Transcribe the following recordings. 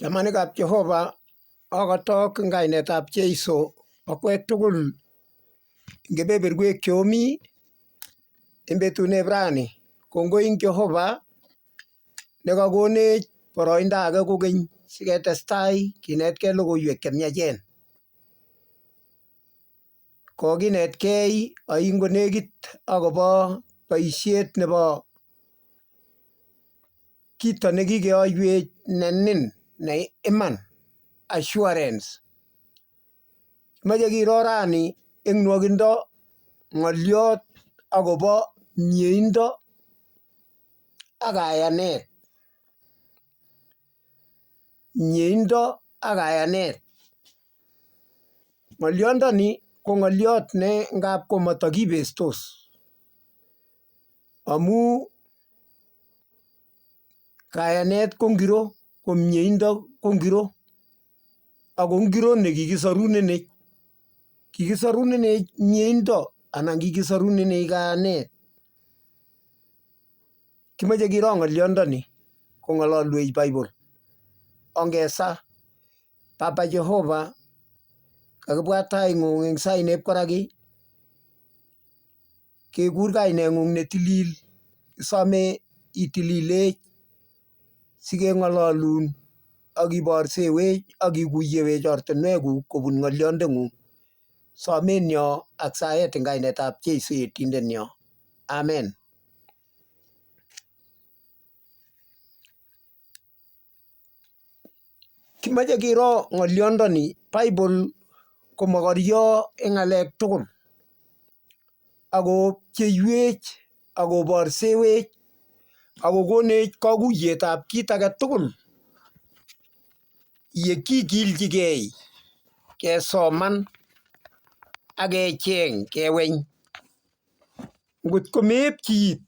Chamanikab Jehova akotok eng kainetab Jeiso okwek tugul eng kebeberwek cheomi eng betune rani. Kongoi eng Jehova nekakonech boroindo age kokeny siketestai kinetkei logoiwek chemiachen. Kokinetkei aingonekit akobo boisiet nebo kito nekikeyoiwech nenin ne iman, assurance. Kimache kiro rani eng nwokindo ng'oliot akobo mieindo ak kayanet. Mieindo ak kayanet. Ng'oliondoni ko ng'oliot ne ngap komatakibestos amu kayanet ko ngiro, ko mieindo ko ngiro, ako ngiro nekikisarunenech. Kikisarunenech mieindo anan kikisarunenech kayanet. Kimache kiro ng'oliondoni kong'ololwech Bible. Ongesa Baba Jehova kakibwat taing'ung eng sainep koraki kekur kaineng'ung netilil, kisome itililech sikeng'ololun akiborsewech akikuyewech ortinwekuk kobun ng'oliondeng'ung. Somenyo ak saet eng kainetab Jeiso Yetindenyo. Amen. Kimache kiro ng'oliondoni. Bible ko mokoryo eng ng'alek tugul. Akopcheiwech, akoborsewech, akokonech kakuyetab kit age tugul yekikilchigei kesoman akecheng keweny. Ngot ko meepchi it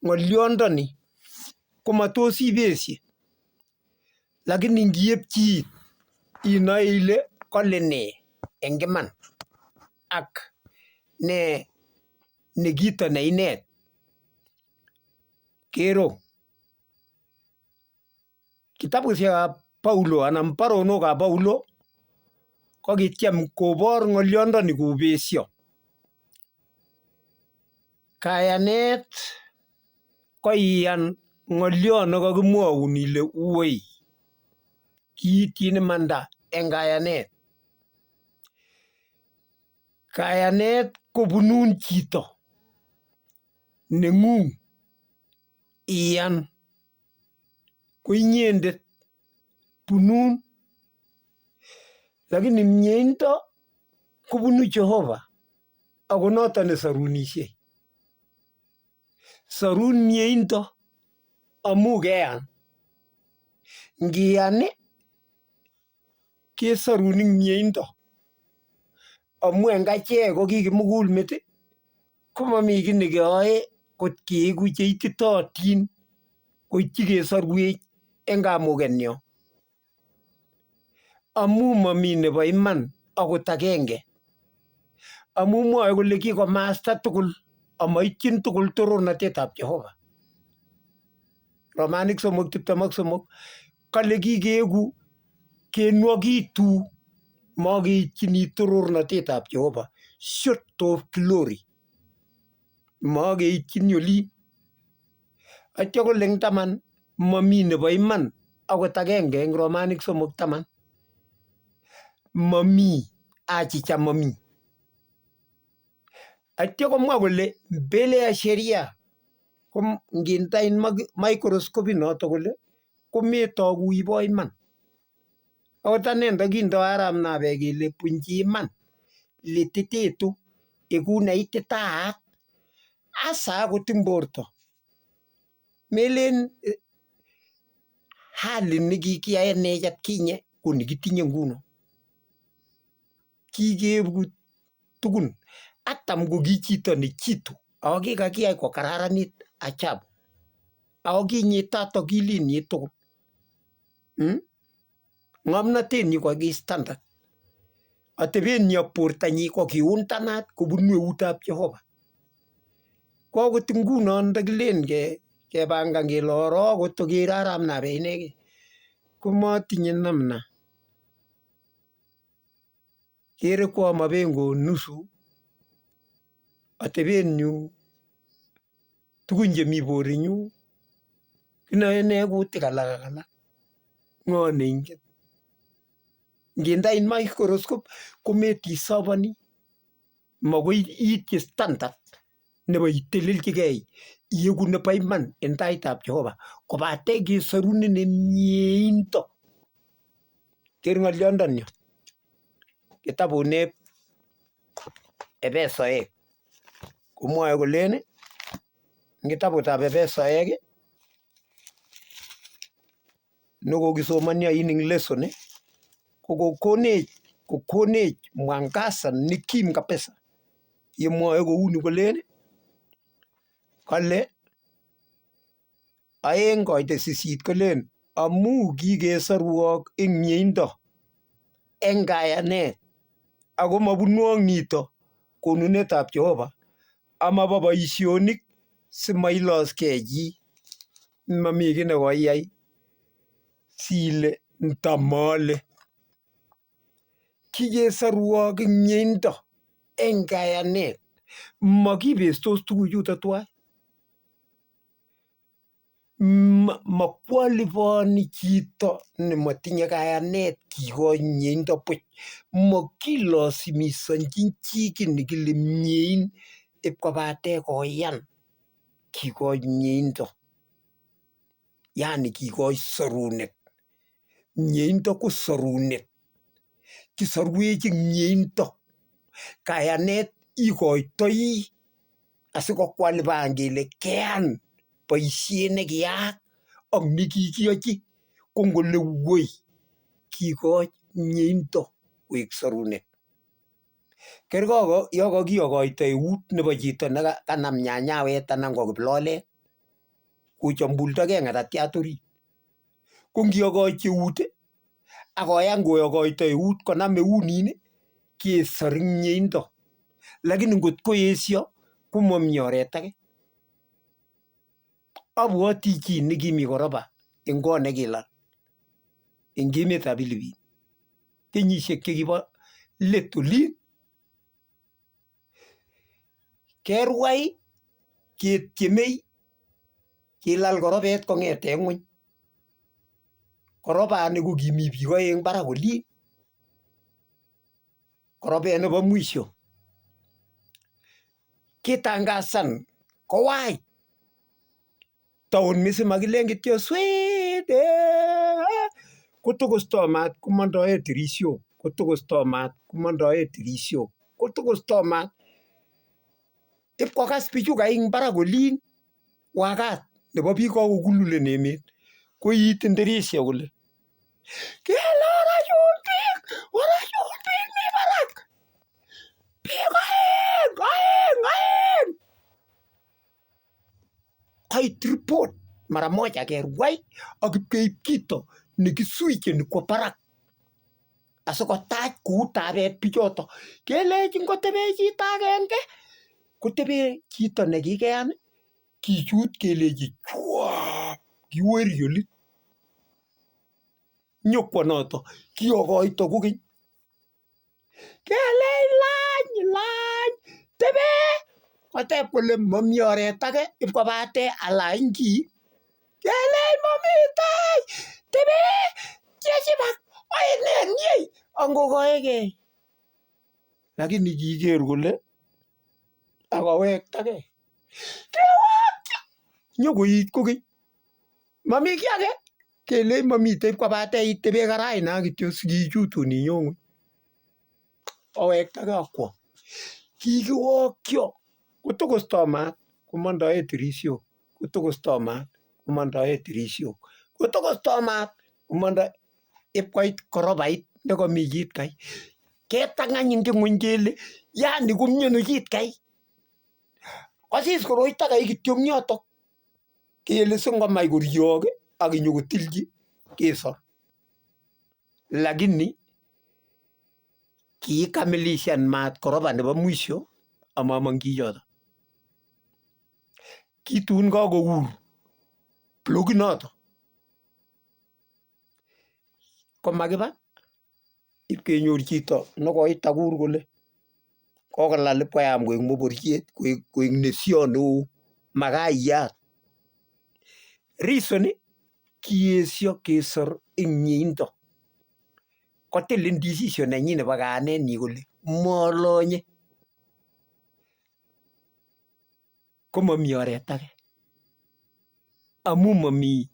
ng'oliondoni komatos ibesye. Lakini ngiepchi it inoe ile kole nee eng iman ak nee kito neinet. Kero kitabusiekab Paulo anan baronokab Paulo kokityem kobor ng'oliondoni kobesio. Kayanet ko iyan ng'oliot nekakimwoun ile uwei kiityin imanda eng kayanet. Kayanet kobunun chito neng'ung iyan ko inyendet bunun. Lakini mieindo kobunu Jehova ako noto nesorunisiei. Sorun mieindo amu keyan. Ngiyan kesorun eng mieindo amu eng achek ko ki kimugul met komami kiy nekeyoe kot keeku cheititootin koityi kesorwech eng kamugenyo. Amu mami nebo iman akot agenge. Amu mwoe kole kikomasta tugul amaityin tugul torornatetab Jehova. Romanik 3:23 kale kikeeku kenwokitu makeitchini torornatetab Jehova. Short of glory. Makeitchini olin. Atya kole eng 10 mami nebo iman akot agenge eng Romanik 3:10. Mami, achicha mami. Atya komwa kole mbele ya sheria ko ngindai microscopit noto kole kometogu ibo iman. Akot ane ndakindo Arap Nabei kele bunji iman lititetu eku neititaat asa akot eng borto melen hali nekikiyaenech atkinye ko nekitinye nguno. Kikeeku tugun atam ko ki chito ne chitu ako kikakiyai kokararanit ajabu ako kinyitat akilinyi tugul. Ng'omnotenyi ko ki standard. Atebenyi ak bortonyi ko kiundanat kobunu eutab Jehova. Ko akot nguno ndakilen kepangan kele oro akot oker Arap Nabei inegei komatinye namna. Kere koamabengo nusu atebenyu tugun chemi borinyu kinae ne kutik alak. Ng'o neingen? Ngindain microscope kometisabani makoi iityi standard nebo itelelchigei iegu nebo iman en taitab Jehova kobate kesorunin mieindo. Ker ng'olyondoni kitabut Efesoek komwoe kolen en kitabutab Efesoek nekokisomoni in lesson kokonech mwangaza nekim kabisa yemwoe kouni kolen kale 2:8 kolen amu kikesorwok eng mieindo eng kayanet ako mabunwok nito konunetab Jehova amabo boisionik simailoskei chi. Mami kiy nekoiyai sile ntamale. Kikesorwok eng mieindo eng kayanet. Makibestos tuguchuto tuwai. Makwalifoni chito nematinye kayanet kikochi mieindo buch. Makilasimisonjin chi kiy nekile miein ipkobate koyan kikochi mieindo. Yani kikochi sorunet. Mieindo ko sorunet. Kisorwech eng mieindo. Kayanet ikoitoi asikokwalipan kele keyan boisiet nekiyaak ak nekikiyochi ko ngole woi kikochi mieindo koek sorunet. Kergei yo kakiyokoito eut nebo chito nekanam nyanyawet anan ko kiplolet kochambulndogei ng'atatiat orit. Ko ngiyokochi eut akoyan koyokoito eut konam eunin kesor eng mieindo. Lakini ngot koesio komami oret age. Abwoti chi nekimi koropa eng kot nekilal eng emetab Pilipin kenyisiek chekibo let olin. Kerwai ketiemei kilal koropet kong'ete ng'ony. Koropani ko kimi biik oeng barak olin. Koropet nebo mwisho kitangasan kowach taon misima kilen kityo sweet kotokostoi maat komondoe tirisiok, kotokostoi maat komondoe tirisiok, kotokostoi maat ipkokas bichu kaing barak olin wakat nebo biik kakokululen emet koitin tirisiek kole kele ora chumbik mi barak biik oeng. Koit report mara moja kerwai ak ipkeib kito nekiswicheni kwo barak asikotach kou tabet bichoto kelechin kotebe chito agenge kotebe chito nekikeyan kichut kelechi chwa kiweri olit nyokwonoto kiyokoito kokeny kelech lany tebe koteb kole mami oret age ipkobate alany chi kelech mamitei tebe chechibak oinenyi angokoegei. Lakini kiker kole akowektagei kewekta nyokoit kokeny mami kiy age kelech mamitei ipkobate itebe karaina kityo sikichutun inyo ng'ony. Owektagei akwo kikiwokyo kotokostoi maat komondoe tirisiok, kotokostoi maat komondoe tirisiok, kotokostoi maat komondoi ipkoit koropait nekami chit kai ketang'any eng ng'ony kele yani komiano chit kai kosis koroito kai kityo eng yotok kele singomach koriyok ak inyokotilchi kesor. Lakini kikamilishan maat koropa nebo mwisho amamong chichoto. Kitun kakour blokit noto komakiba ipkenyor chito nekoitakur kole kokolal ipkoyam koek moboriet koek nesion neo makayat. Reason kiesio kesor eng mieindo kotil decision nenyi nebo kanenyi kole molonye komami oret age amu mami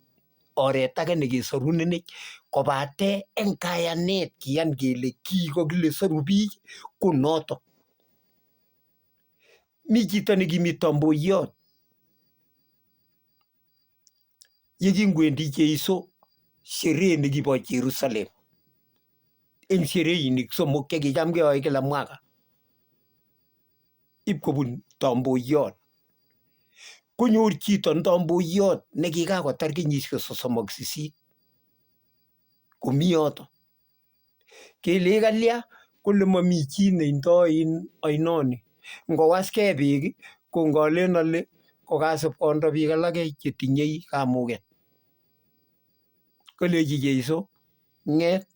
oret age nekesorunenech kobate eng kayanet kiyan kele kikokile soru biik ko notok. Mi chito nekimi tamboiyot yekingwendi Jeiso sherehe nekibo Jerusalem eng shereinik somok chekicham keyoe kila mwaka ipkobun tamboiyot konyor chito tamboiyot nekikakotar kenyisiek 38 komi yoto kele kalya kole mami chi neindoi ainoni ngowaskei beek ko ngalen ale kokasip kondo biik alake chetinye kamuket. Kolechi Jeiso ng'et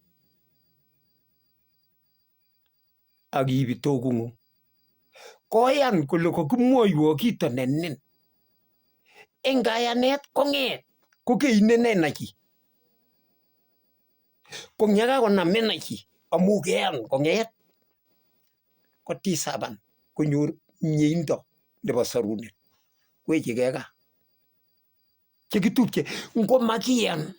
akiib kitokung'ung. Koyan kole kokimwoiwo kito nenin eng kayanet kong'et ko kei nenena chi ko yekakonamena chi amu keyan kong'et kotisaban konyor mieindo nebo sorunet wechigei gaa. Chekitupche ngomakiyan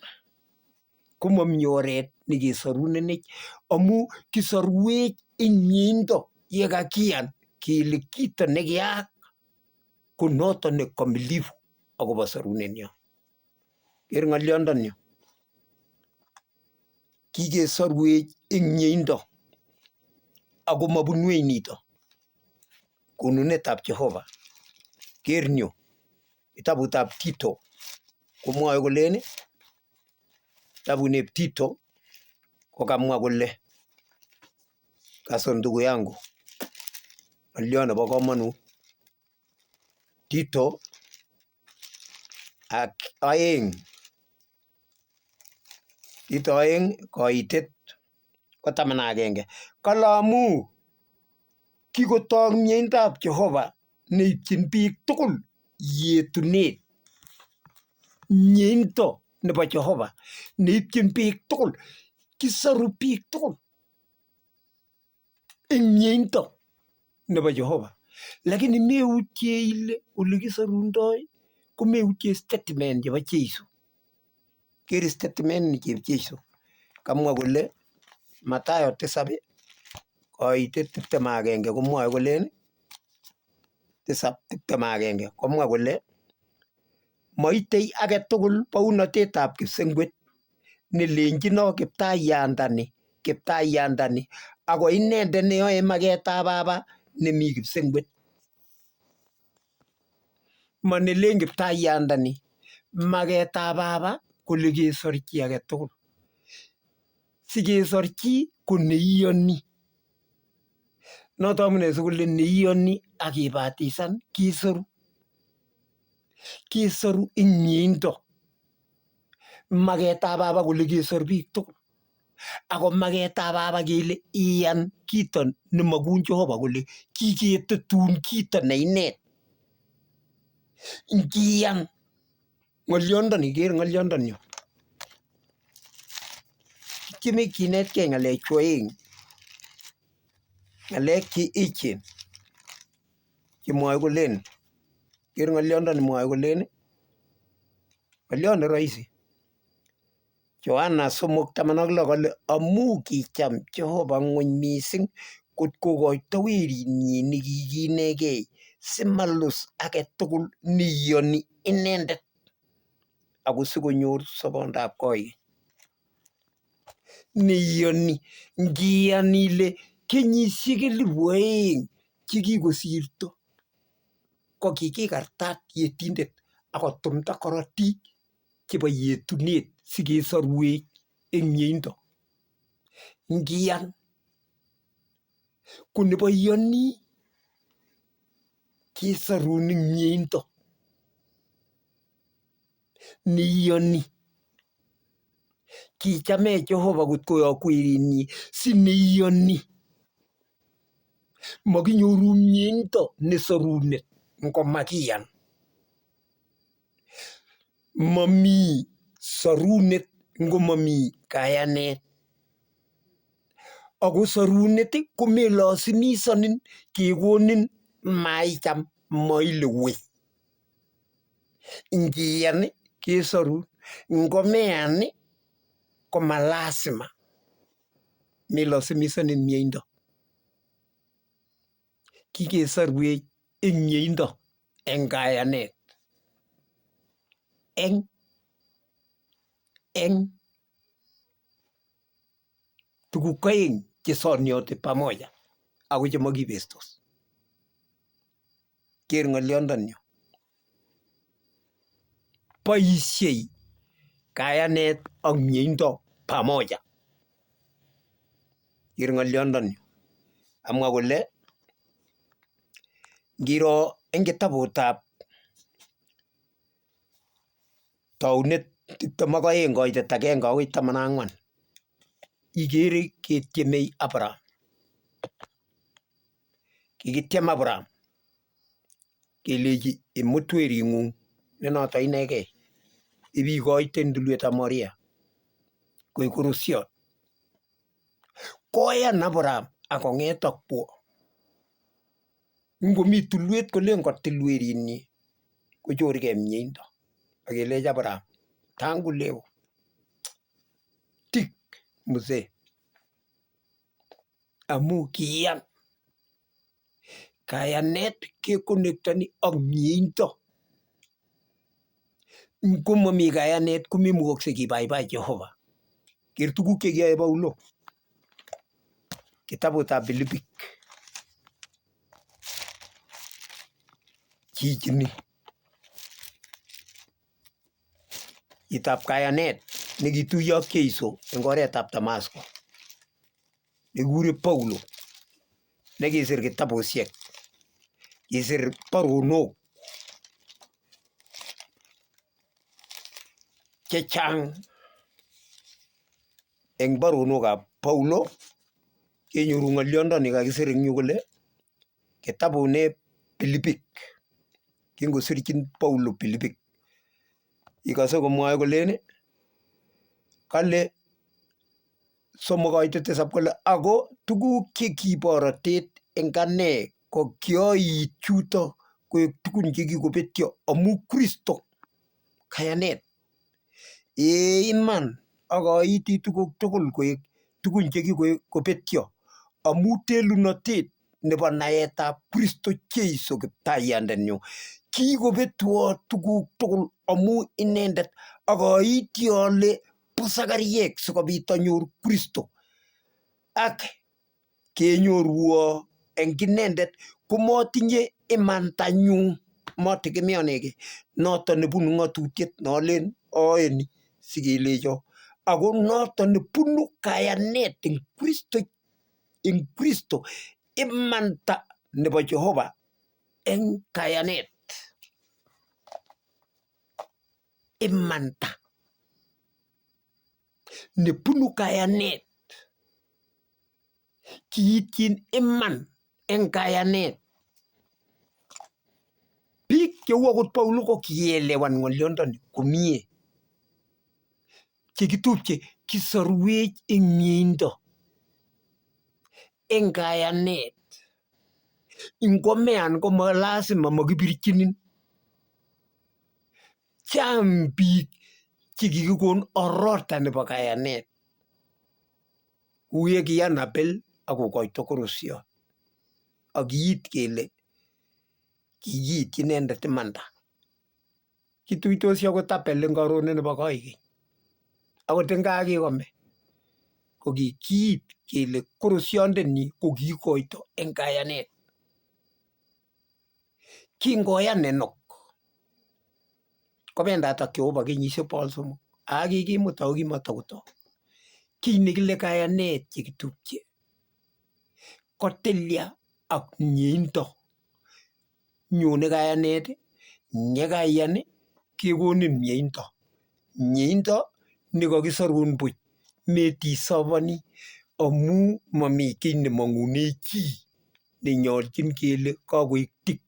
komami oret nekesorunenech amu kisorwech eng mieindo yekakiyan kele kito nekiyaak ko noto ne kamilifu akobo sorunenyo. Ker ng'olyondoni kikesorwech eng mieindo ako mabunwech nito konunetab Jehova. Ker nyu kitabutab Tito komwoe kolen kitabunep Tito kokamwa kole kason ndugu yangu ng'olyo nebo komonut. Tito ak aeng koitet ko 11 kale amu kikotok mieindoab Jehova neityin biik tugul yetunet. Mieindo nebo Jehova neityin biik tugul, kisoru biik tugul eng mieindo nebo Jehova. Lakini meutye ile olekisorundoi komeutye statement chebo Jeiso. Ker statement ni chep Jeiso kamwa kole Mathayo 7 koitet 21 komwoe kolen 7:21 komwa kole maitei age tugul bounatetab kipsengwet nelenjino kiptayandani ako inendet neyoe maketab Baba nemi kipsengwet. Manelen kiptayandani maketab Baba kole kesor chi age tugul. Sikesor chi ko neiyoni. Noto amune sikole neiyoni akibatisan kisoru. Kisoru eng mieindo. Maketab Baba kole kesor biik tugul. Ako maketab Baba kele iyan kito nemakun Jehova kole kiketetun kito neinet. Ngiyan ng'olyondoni, ker ng'olyondoni kityeme kinetkei ng'alechu aeng, ng'alek che echen chemwoe kolen, ker ng'olyondoni mwoe kolen ng'olyot ne rahisi. Johana 3:16 kole amu kicham Jehova ng'ony mising kot kokoito werinyi nekikinegei simalus age tugul neiyoni inendet ako sikonyor sobondab koigeny. Neiyoni ngiyan ile kenyisiek 2000 chekikosirto ko kikikartat yetindet akotumda korotik chebo yetunet sikesorwech eng mieindo. Ngiyan ko nebo iyoni kesorun eng mieindo. Neiyoni kichame Jehova kot koyok werinyi sineiyoni makinyoru mieindo nesorunet ngomakiyan. Mami sorunet ngomami kayanet. Ako sorunet komelazimisanin kekonin maicham mailewe. Ngiyan kesorun, ngomeyan komalasima. Melazimisanin mieindo. Kikesorwech eng mieindo eng kayanet. Eng tuguk aeng chesonioti pamoja ako chemakibestos. Ker ng'olyondonyu. Boisiei kayanet ak mieindo pamoja. Ker ng'olyondonyu. Amwa kole ngiro eng kitabutab Taunet 22 koitet 1 akoi 14 ikere ketiemei Abraham. Kikitiem Abraham kelechi imut wering'ung ne noto inegei ibikoite en tulwetab Moria koek kurusiot. Koyan Abraham akong'et akwo. Ngomi tulwet kolen kotil werinyi kochorgei mieindo. Akelechi Abraham tangu leo tik mzee amu kiyan. Kayanet kekonektoni ak mieindo. Ngomami kayanet komemukakse kibaibai Jehova. Ker tuguk chekiyoe Paulo. Kitabutab Pilipik. Chichini. Kitab kayanet nekituiyo ak Jeiso eng oretab Damasco. Nekikure Paulo. Nekisir kitabusiek. Kisir baronok chechang. Eng baronokab Paulo kenyoru ng'olyondoni kakisir eng yu kole kitabune Pilipik. Kingosirchin Paulo Pilipik. Ikase komwae kolen kale somok koitet tisab kole ako tuguk chekiborotet eng ane ko kioit chuto koek tugun chekikobetyo amu Kristo kayanet. Iman akaiti tuguk tugul koek tugun chekikobetyo amu telunotet nebo naetab Kristo Jeiso Kiptaiyandenyu. Kikobetwo tuguk tugul amu inendet akaiti ale busakariek sikobit anyor Kristo. Ak kenyorwo eng inendet komatinye imandanyu, mategemeanege noto nebunu ng'atutiet nolen aeni sikelecho. Ako noto nebunu kayanet eng Kristo imanda nebo Jehova eng kayanet. Imanda nebunu kayanet. Kiityin iman eng kayanet. Biik cheu akot Paulo ko kielewan ng'olyondoni komie. Chekitupche kisorwech eng mieindo. Eng kayanet. Ngomean ko malasima makibirchinin. Chang biik chekikikon orodha nebo kayanet. Kuye kiyan Abel akokoito kurusiot. Akiit kele kikiityi inendet imanda. Kituitosi akot Abel eng karonet nebo koigeny. Akot nga kikome ko kikiit kele kurusiondenyi ko kikoito eng kayanet. Kingoyan Enok kobendat ak Jehova kenyisiek 300 akikimut ako kimatakotok. Kiy nekile kayanet chekitupche kotilya ak mieindo. Nyone kayanet, yekaiyan kekonin mieindo. Mieindo nekakisorun buch metisoponi amu mami kiy nemang'une chi nenyolchin kele kakoek tik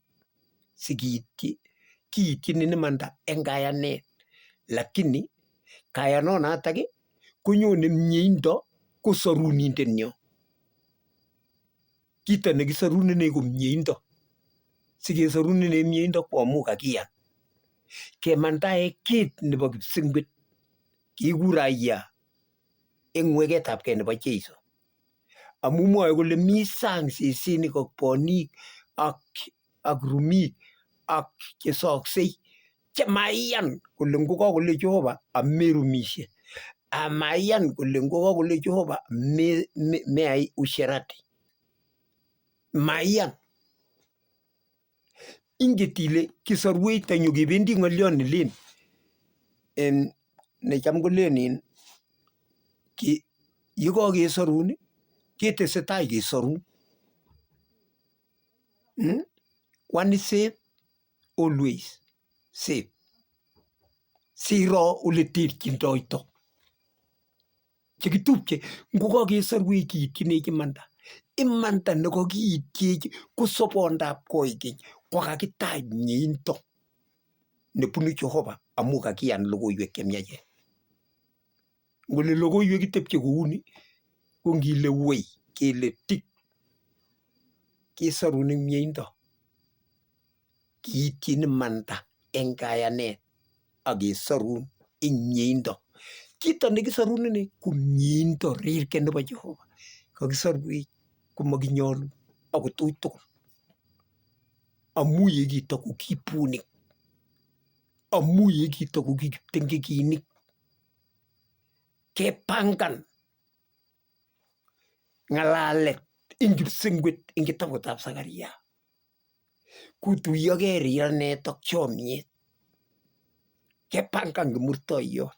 kiityin imanda eng kayanet. Lakini kayanonatak konyone mieindo ko sorunindenyo. Kito nekisarunene ko mieindo. Sikesarunene mieindo ko amu kakiyan. Kemandae kit nebo kipsengwet kiiku raia eng weketabkei nebo Jeiso. Amu mwoe kole mi sang sesenik ak bonik ak rumik ak chesoksei chemaiyan kole ngokakole Jehova amerumishe. Amaiyan kole ngokakole Jehova meai usherati. Maiyan. Inget ile kisorwech tanyo kebendi ng'oliot nelen necham kolenen yekakesarun ketesetai kesarun. One is safe, always safe. Siro ole terchindoito. Chekitupche ngokakesorwech kiityinech imanda. Imanda nekakiityech ko sobondab koikeny kokakitach mieindo nebunu Jehova amu kakiyan logoiwek chemiachen. Ngole logoiwek kitepche kouni ko ngile wei kele tik kesarun eng mieindo. Kiityin imanda eng kayanet akesarun eng mieindo. Kito nekisarunene ko mieindo rirke nebo Jehova. Kakisarwech komakinyolu akot ui tugul. Amu yekito ko ki bunik. Amu yekito ko ki kiptengekinik. Kepangan ng'alalet eng kipsengwet eng kitabutab Sakaria. Kotuyokei rirenet ak chomiet. Kepangan kimurtoiyot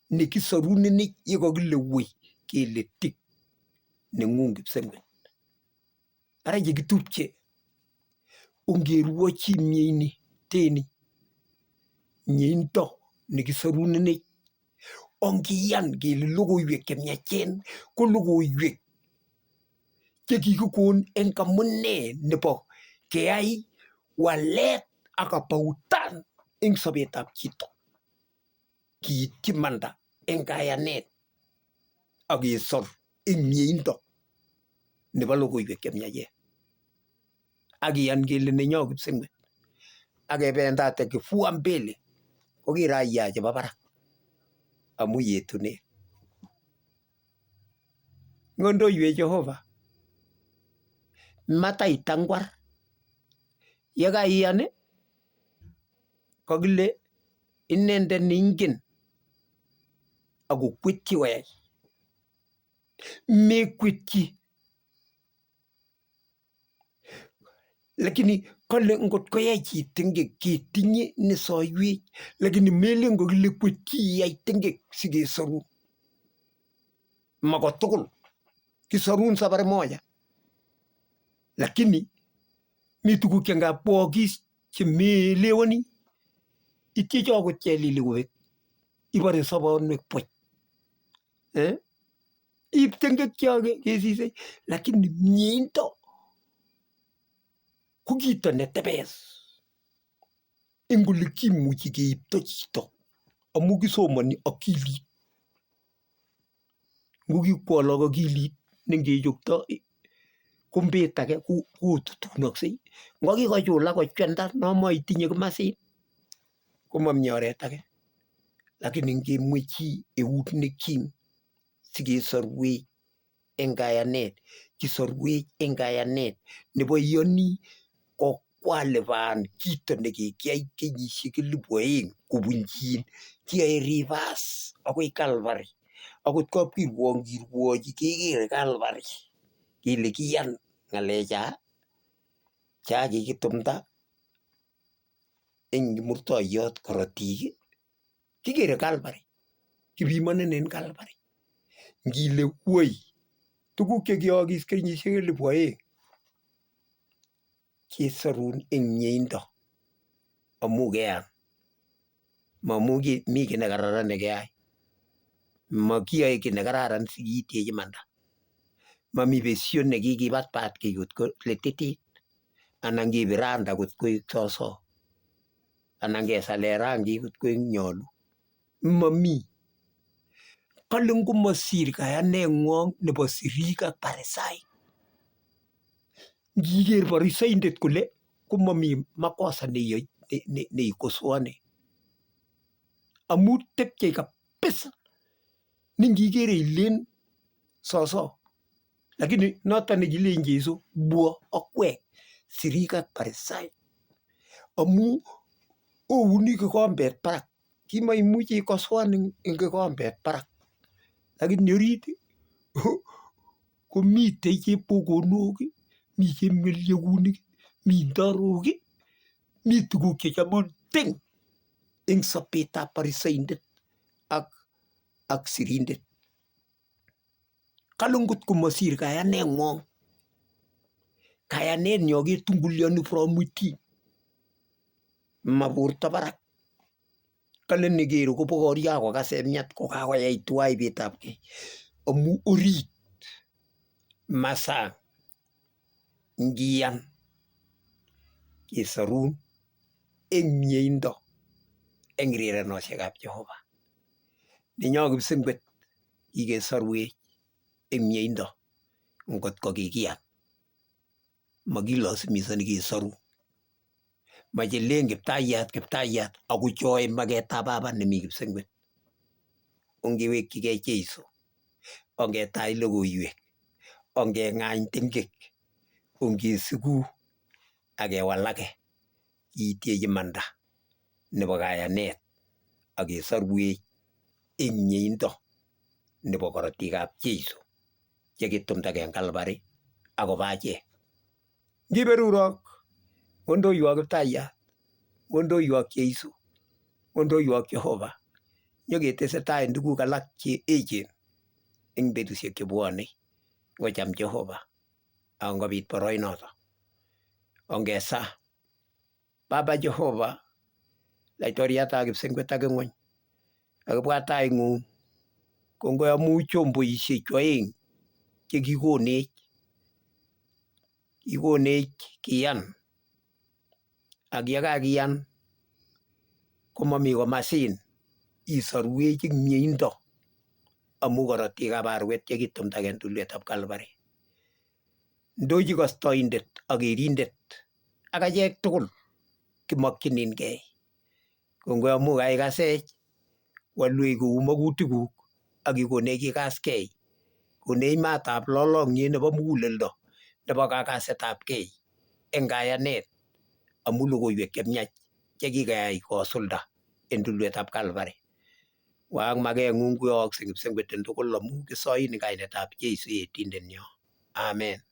nekisarunenech yekakile wei kele tik neng'ung kipsengwet. Ara chekitupche ongeruochi mieini teni mieindo nekisarunenech ongiyan kele logoiwek chemiachen ko logoiwek chekikikon eng amune nebo keyai walet ak kabautan eng sobetab chito. Kiityi imanda eng kayanet akesor eng mieindo nebo logoiwek chemiachen. Akiyan kele nenyo kipsengwet. Akebendate kifua mbele ko ki raia chebo barak amu yetunet. Ng'ondoiwech Jehova mataitangwar. Yekaiyan kakile inendet neingen akokwetyi koyai. Mekwetyi. Lakini kale ngot koyai chi tengek ketinye nesoiwech. Lakini melen kakile kwetyi iyai tengek sikesarun. Makotugul. Kisarun sabari moja. Lakini mi tuguk che ngap koakis chemeelewani. Itieche akot chelili kobek. Ibare sobonwek buch. Ib tengek choke kesisei. Lakini mieindo ko kito netebes eng ole kimuchi keipto chito amu kisomani akilit. Ngokikwolok akilit nengechokto kombet age kotutunoksei. Ngokikochulak kochwenda no maitinye kimasit komami oret age. Lakini ngemwe chi eut nekim sikesorwech eng kayanet. Kisorwech eng kayanet nebo iyoni kokwalipan kito nekikiyai kenyisiek 2000 kobunjin. Kiyae reverse akoi Calvary. Akot kapkirwok ngirwochi kekere Calvary kele kiyan ng'alecha cha kikitumda eng kimurtoiyot korotik kikere Calvary. Kipimanin en Calvary. Ngile woi tuguk chekiyookis kenyisiek 2000 kesarun eng mieindo amu keyan. Mamu mi kiy nekararan nekeyai. makiyoe kiy nekararan sikiitiechi imanda. Mami besio nekikibatbat kiy kot ko letitit anan kibir randa kot koek soso anan kesale rangik kot koek nyolu. Mami. Kale ngomosir kayaneng'wong nebo sirik ak Parisaik. Ngiker Parisaindet kole komami makosa neikosoane. Amu tepchei kabisa ningikere ilen soso. Lakini noton nekilen Jesu bwo okwek sirik ak Parisaik. Amu ouni kikombet barak. Kimaimuchi ikosoan eng kikombet barak. Lakini orit komitei chepkokonok, mi chepng'elyekunik, mi ndarok, mi tuguk chechamatin eng sobetab Parisaindet ak sirindet. Kale ngot komasir kayaneng'wong, kayanenyo ketungulioni from within, ma borto barak. Kale nekere kobokorio akokas emiat kokakoyai tuwai betabkei. Amu orit ma sang. Ngiyan kesorun eng mieindo eng rirenosiekab Jehova. Nenyo kipsengwet kikesorwech eng mieindo ngot ko kikiyan. Makilasimisani kesoru. Machelen Kiptayat akochoe maketab baba nemi kipsengwet. Ongewekchigei Jeiso, ongetach logoiwek, ongeng'any tengek, ongesigu akewalake kiitiechi imanda nebo kayanet akesorwech eng mieindo nebo korotikab Jeiso chekitumndage eng Calvary akobo achek. Ngiberurok, kondoiwok Kiptayat, kondoiwok Jeiso, kondoiwok Jehova, nyoketesetai eng tuguk alak che echen eng betusiek chebwone ngocham Jehova angobit boroinoto. Ongesa Baba Jehova, laitoriatab kipsengwet ak ing'ony, kakibwa taing'ung, kongoi amu chomboisiechu aeng chekikonech. Kikonech kiyan ak yekakiyan komami komasin isorwech eng mieindo amu korotikab arwet chekitumndage eng tulwetab Calvary. Ndochi kastoindet ak kerindet ak achek tugul kimakchinengei. Kongoi amu kaikasech, walwech kou magutikuk ak ikonech kikaskei. Konech matab lolong'yet nebo muguleldo nebo kakasetabgei eng kayanet amu logoiwek chemiach chekikeyai kosulda eng tulwetab Calvary. Waak makeng'ung koyaakse kipsengwet eng tugul amu kisoin eng kainetab Jeiso Yetindenyo. Amen.